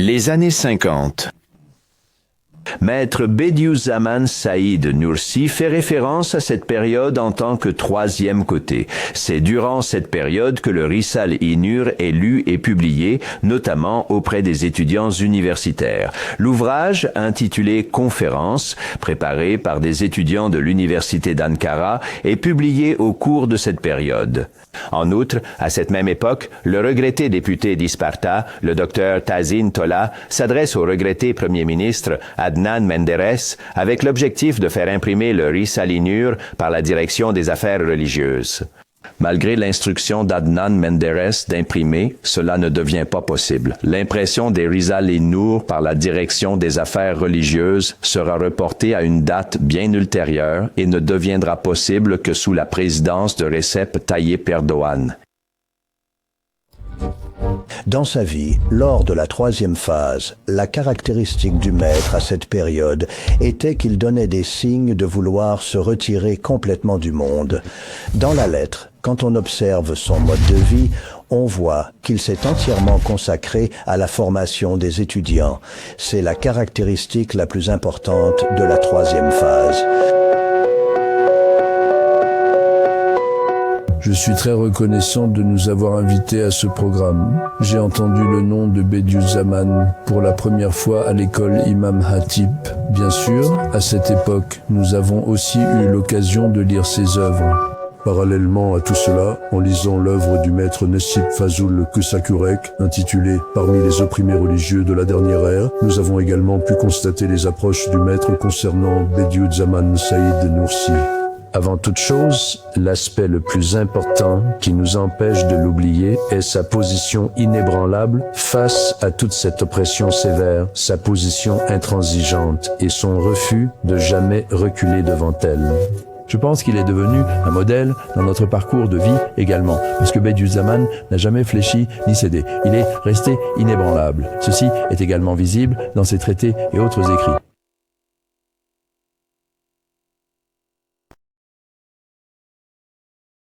Les années 50. Maître Bediüzzaman Saïd Nursi fait référence à cette période en tant que troisième côté. C'est durant cette période que le Risale-i Nur est lu et publié, notamment auprès des étudiants universitaires. L'ouvrage, intitulé Conférence, préparé par des étudiants de l'université d'Ankara, est publié au cours de cette période. En outre, à cette même époque, le regretté député d'Isparta, le docteur Tahsin Tola, s'adresse au regretté premier ministre Adnan Menderes avec l'objectif de faire imprimer le Risale-i Nur par la direction des affaires religieuses. Malgré l'instruction d'Adnan Menderes d'imprimer, cela ne devient pas possible. L'impression des Risale-i Nur par la direction des affaires religieuses sera reportée à une date bien ultérieure et ne deviendra possible que sous la présidence de Recep Tayyip Erdogan. Dans sa vie, lors de la troisième phase, la caractéristique du maître à cette période était qu'il donnait des signes de vouloir se retirer complètement du monde. Dans la lettre, quand on observe son mode de vie, on voit qu'il s'est entièrement consacré à la formation des étudiants. C'est la caractéristique la plus importante de la troisième phase. Je suis très reconnaissant de nous avoir invités à ce programme. J'ai entendu le nom de Bediüzzaman pour la première fois à l'école Imam Hatip. Bien sûr, à cette époque, nous avons aussi eu l'occasion de lire ses œuvres. Parallèlement à tout cela, en lisant l'œuvre du maître Necip Fazıl Kısakürek, intitulée « Parmi les opprimés religieux de la dernière ère », nous avons également pu constater les approches du maître concernant Bediüzzaman Saïd Nursi. Avant toute chose, l'aspect le plus important qui nous empêche de l'oublier est sa position inébranlable face à toute cette oppression sévère, sa position intransigeante et son refus de jamais reculer devant elle. Je pense qu'il est devenu un modèle dans notre parcours de vie également, parce que Bediüzzaman n'a jamais fléchi ni cédé. Il est resté inébranlable. Ceci est également visible dans ses traités et autres écrits.